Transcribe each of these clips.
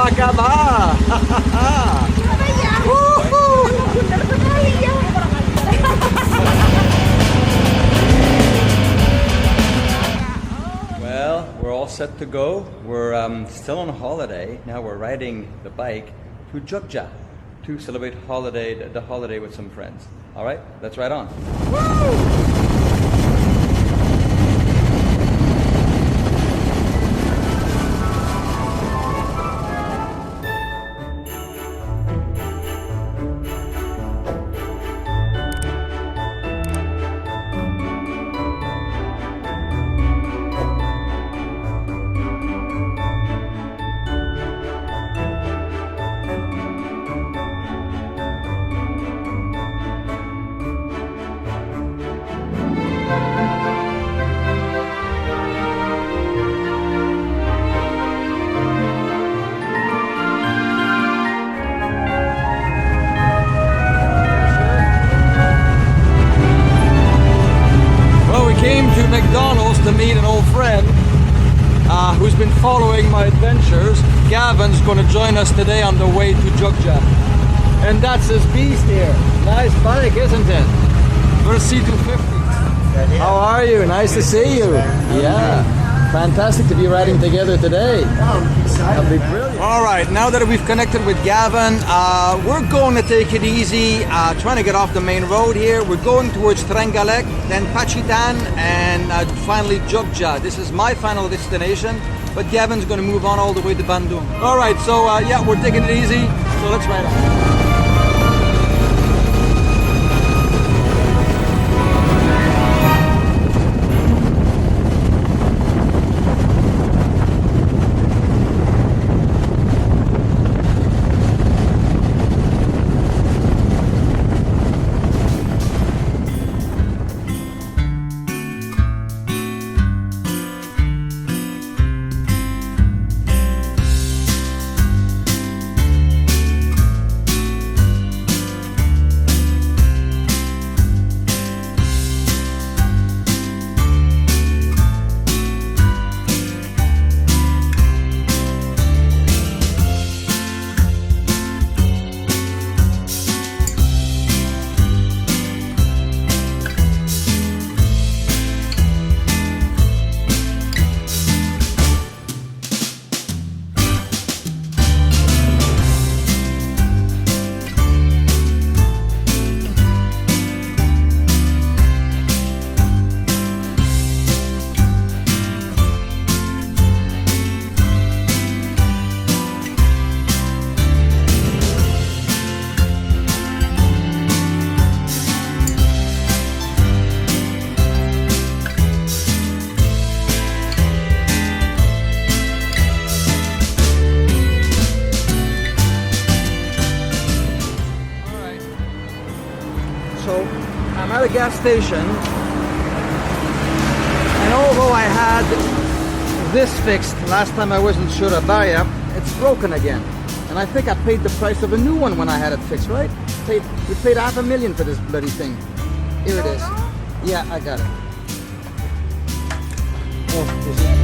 Apa kabar? Well, we're all set to go. We're still on holiday. Now we're riding the bike to Yogya to celebrate the holiday with some friends. All right, let's ride on. Woo! McDonald's to meet an old friend who's been following my adventures. Gavin's going to join us today on the way to Yogya. And that's his beast here. Nice bike, isn't it? Versi 250. How are you? Nice to see you. Yeah. Fantastic to be riding together today. That'll be brilliant. All right, now that we've connected with Gavin, we're going to take it easy, trying to get off the main road here. We're going towards Trenggalek, then Pacitan, and finally Yogya. This is my final destination, but Gavin's going to move on all the way to Bandung. All right, so yeah, we're taking it easy, so let's ride on. I'm at a gas station, and although I had this fixed last time I was in Surabaya, it's broken again. And I think I paid the price of a new one when I had it fixed, right? We paid $500,000 for this bloody thing. Here it is. Yeah, I got it. Oh, is it?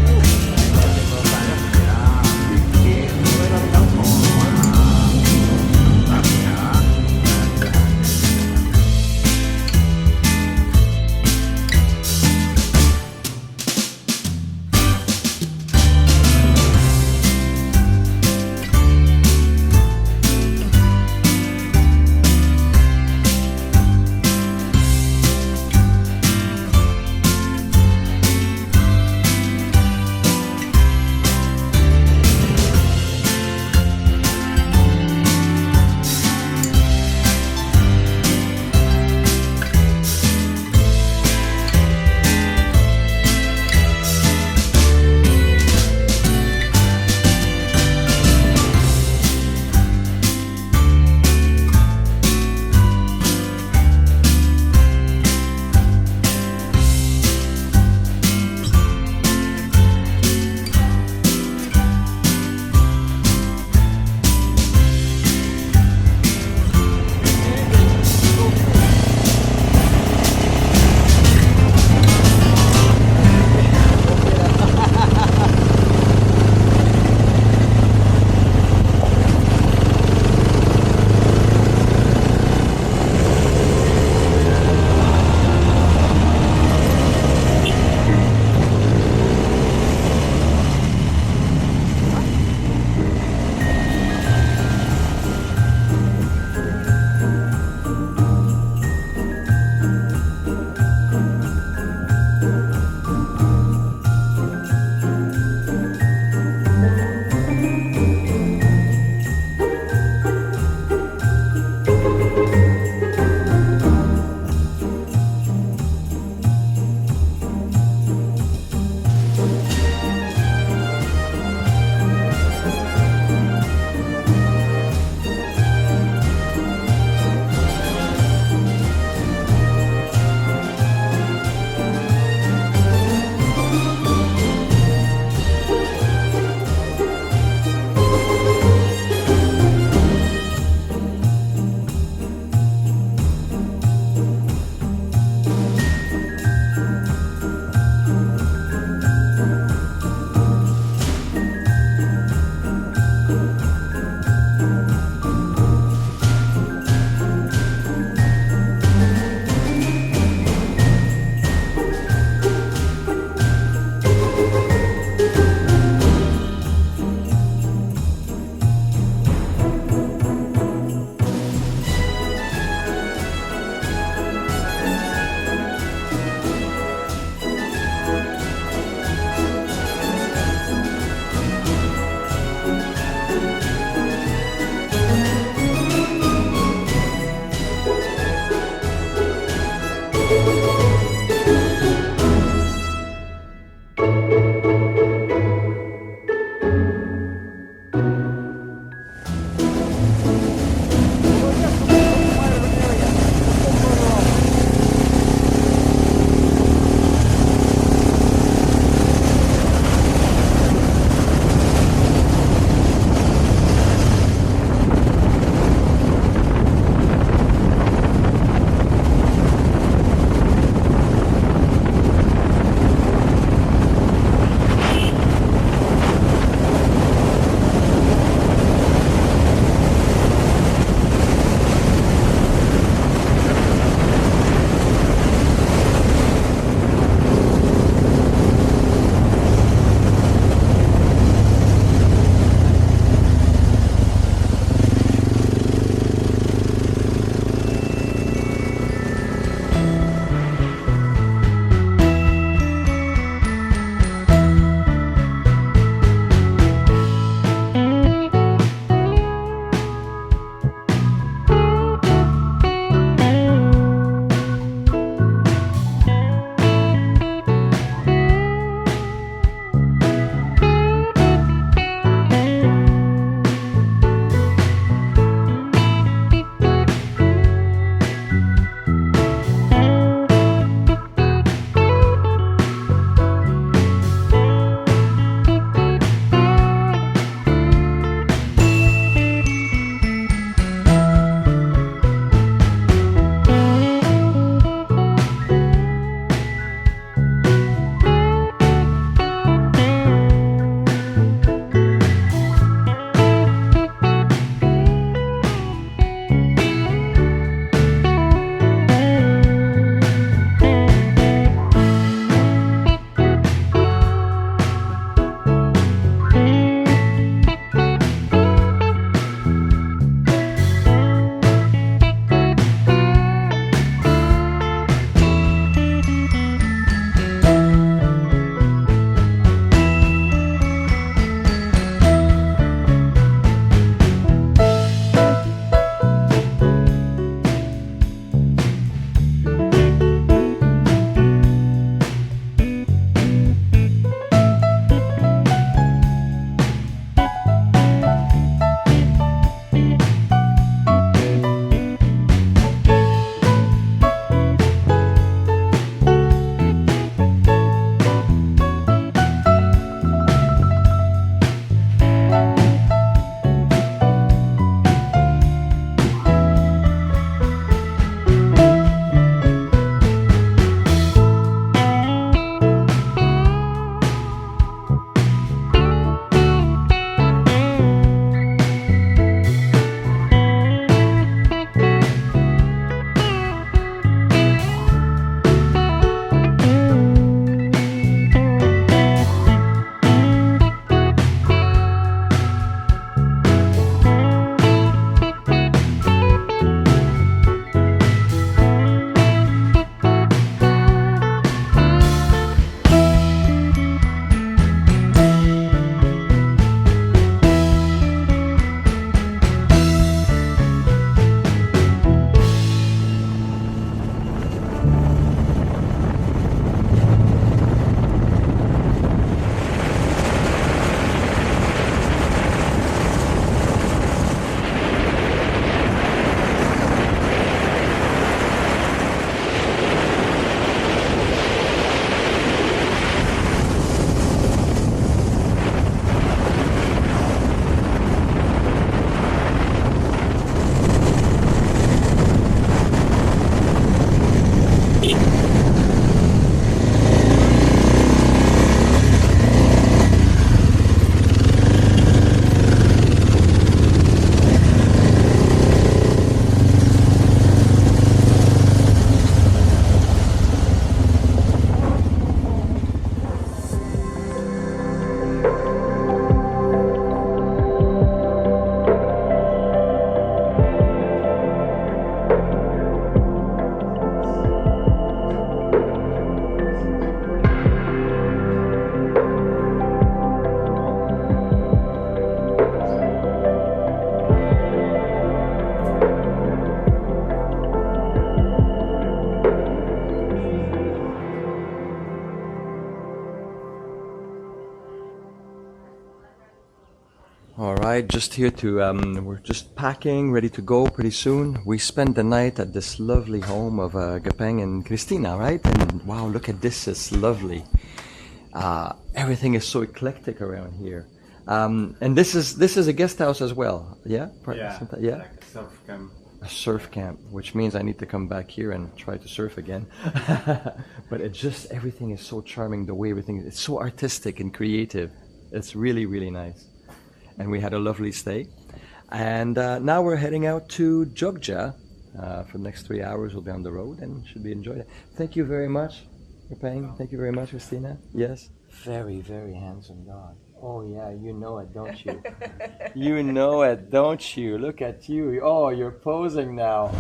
All right, just here to, we're just packing, ready to go pretty soon. We spent the night at this lovely home of Gapeng and Christina, right? And wow, look at this, it's lovely. Everything is so eclectic around here. And this is a guest house as well, yeah? Yeah? Like a surf camp. A surf camp, which means I need to come back here and try to surf again. But it just, everything is so charming, the way everything, it's so artistic and creative. It's really, really nice. And we had a lovely stay. And now we're heading out to Jogja. For the next 3 hours, we'll be on the road and should be enjoyed. Thank you very much for paying. Thank you very much, Christina. Yes. Very, very handsome dog. Oh yeah, you know it, don't you? You know it, don't you? Look at you. Oh, you're posing now.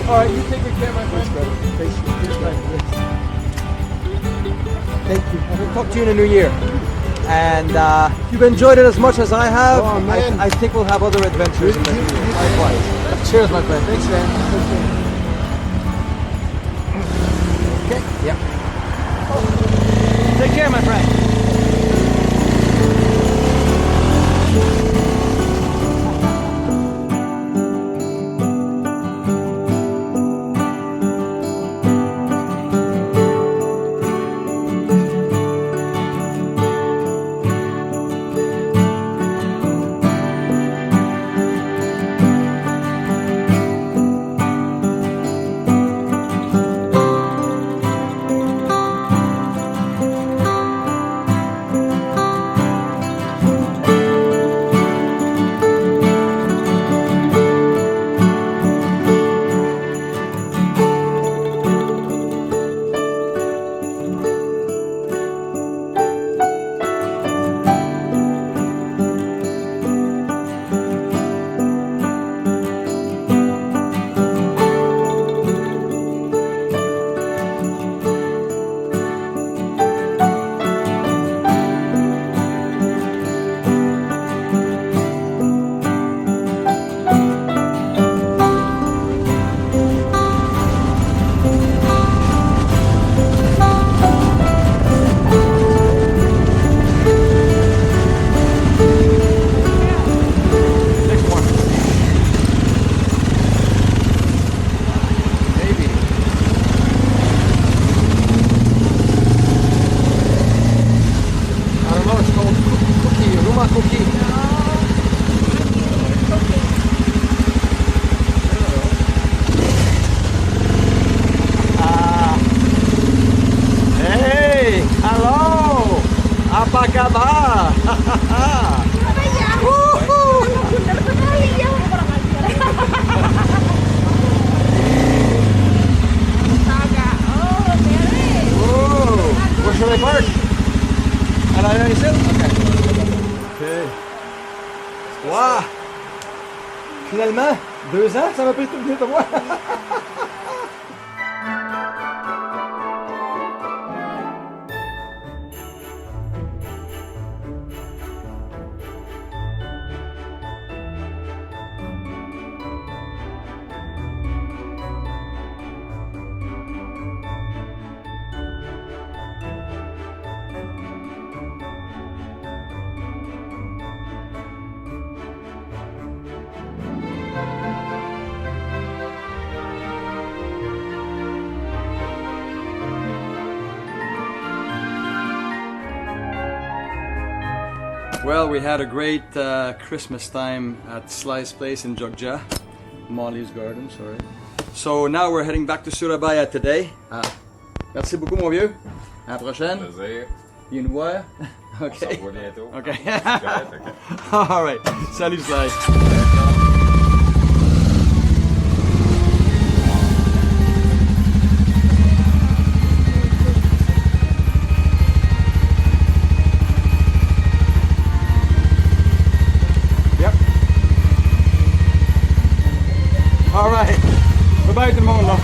Alright, you take good care, my friend. Thank you. We'll talk to you in the new year. And you've enjoyed it as much as I have. Oh, man. I think we'll have other adventures in the new year. Likewise. Cheers, my friend. Thanks, man. Okay. Yeah. Take care, my friend. là ici? Ok. Wow! Finalement, 2 ans, ça m'a pris tout venir te voir. Well, we had a great Christmas time at Sly's place in Yogya, Molly's garden, sorry. So now we're heading back to Surabaya today. Merci beaucoup mon vieux. À la prochaine. Plaisir. You nous voir? On Ok. se revoit bientôt. Ok. Correct, ok. Alright. Salut Sly. Alright. Bye-bye tout le monde là.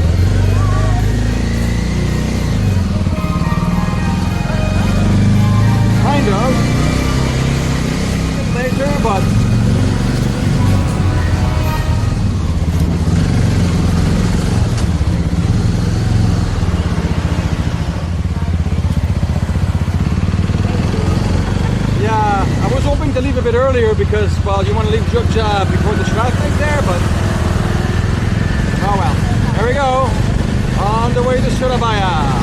Kind of. Later, but yeah, I was hoping to leave a bit earlier because, well, you want to leave Yogya before the traffic there, but oh well. There we go. On the way to Surabaya.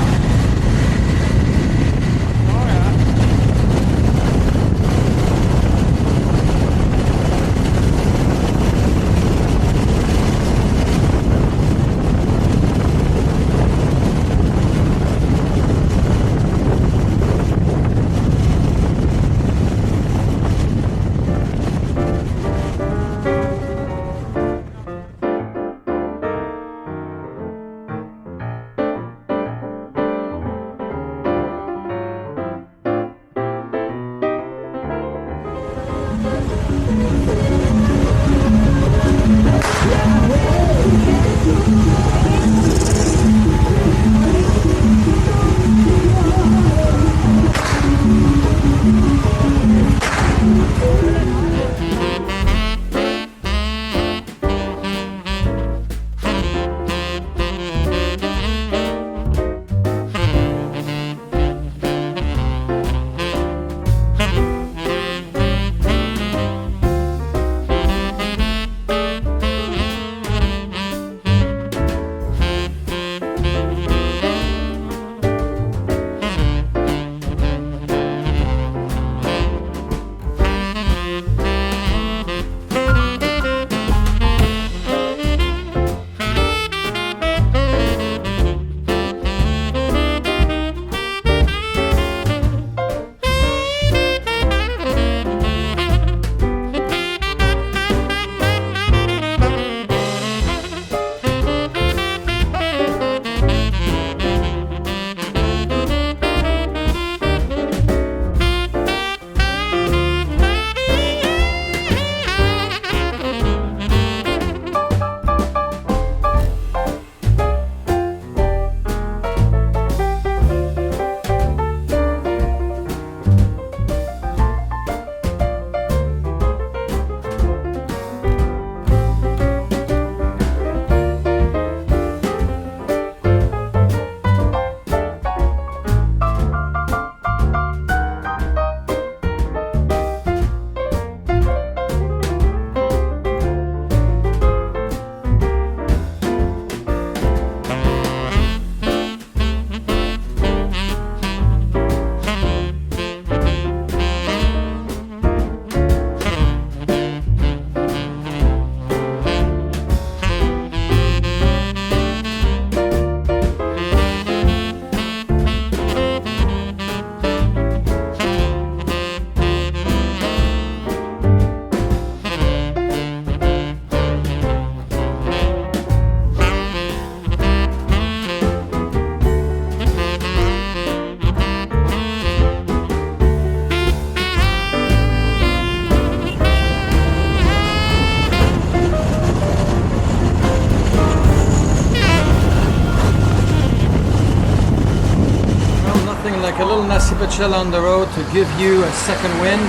a little nasipachela on the road to give you a second wind.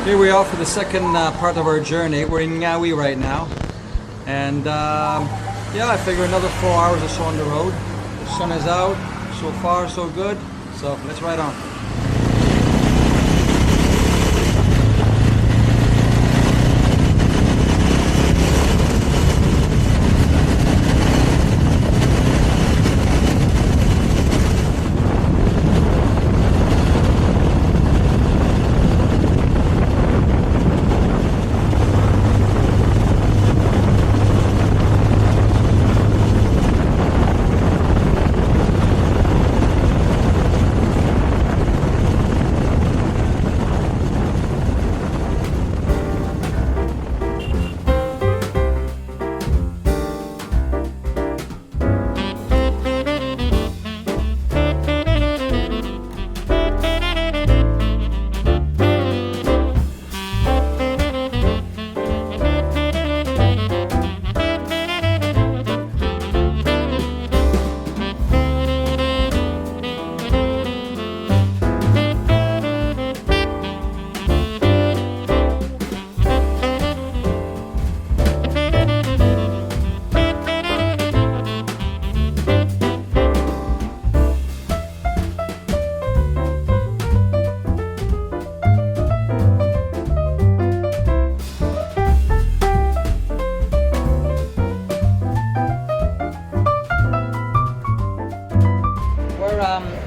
Here we are for the second part of our journey. We're in Ngawi right now. And yeah, I figure another 4 hours or so on the road. The sun is out. So far, so good. So let's ride on.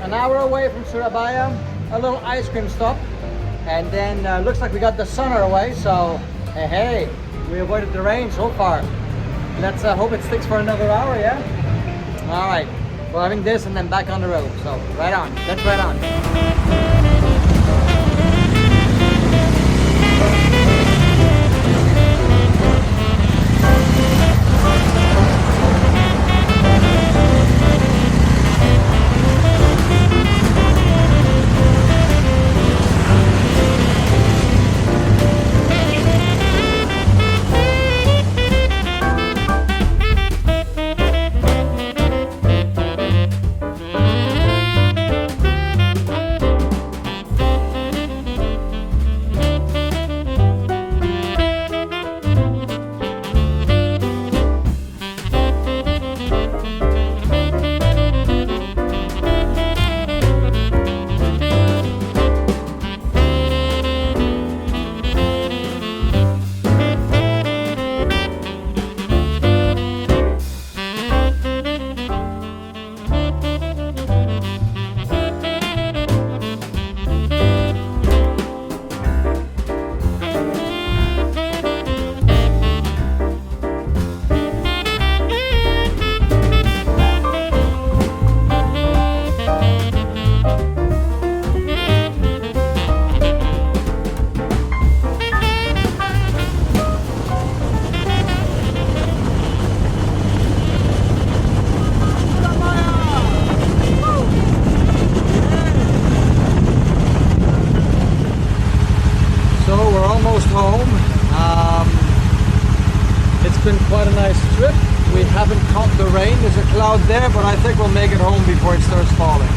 An hour away from Surabaya, a little ice cream stop, and then looks like we got the sun our way, so hey, we avoided the rain so far. Let's hope it sticks for another hour, yeah? Alright, we're having this and then back on the road, so right on, let's ride on. Home. It's been quite a nice trip. We haven't caught the rain. There's a cloud there, but I think we'll make it home before it starts falling.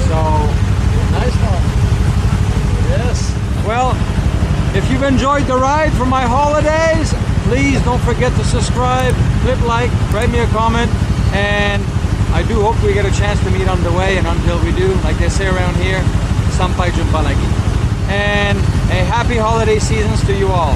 So, nice one. Yes. Well, if you've enjoyed the ride for my holidays, please don't forget to subscribe, click like, write me a comment, and I do hope we get a chance to meet on the way, and until we do, like they say around here, sampai jumpa lagi. And a happy holiday seasons to you all.